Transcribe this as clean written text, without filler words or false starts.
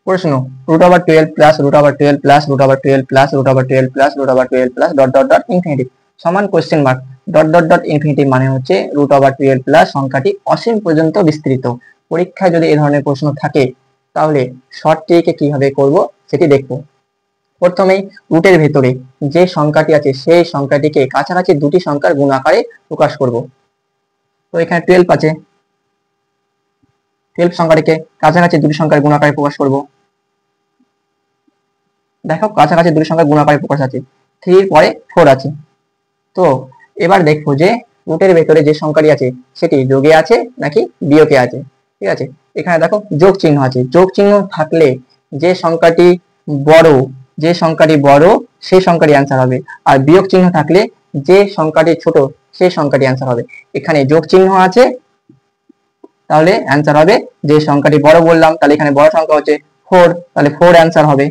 প্রশ্ন root over 12 plus root over 12 plus root over 12 plus root over 12 plus root over 12 plus dot dot dot infinity সমান question mark dot dot dot infinity মানে হচ্ছে root over 12 plus সংখ্যাটি অসীম পর্যন্ত বিস্তৃত। পরীক্ষায় যদি এই ধরনের প্রশ্ন থাকে তাহলে শর্ট ট্রিকে কিভাবে করব সেটি দেখব। প্রথমেই রুটের ভেতরে যে সংখ্যাটি আছে সেই সংখ্যাটিকে কাছাকাছি দুটি সংখ্যার গুণ আকারে প্রকাশ করব। তো এখানে 12 আছে, 12 সংখ্যাটিকে কাছাকাছি দুটি সংখ্যার গুণ আকারে প্রকাশ করব। দেখো কাছাকাছি দুটি সংখ্যার গুণ আকারে প্রকাশ আছে, 3 এর পরে 4 আছে। তো এবার দেখবো যে রুটের ভেতরে যে সংখ্যাটি আছে সেটি যোগে আছে নাকি বিয়োগে আছে। ঠিক আছে, এখানে দেখো যোগ চিহ্ন আছে, যোগ চিহ্ন থাকলে যে সংখ্যাটি বড় সেই সংখ্যাটি অ্যান্সার হবে, আর বিয়োগ চিহ্ন থাকলে যে সংখ্যাটি ছোট সেই সংখ্যাটি অ্যান্সার হবে। এখানে যোগ চিহ্ন আছে তাহলে অ্যান্সার হবে যে সংখ্যাটি বড় বললাম, তাহলে এখানে বড় সংখ্যা হচ্ছে 4, তাহলে 4 অ্যান্সার হবে।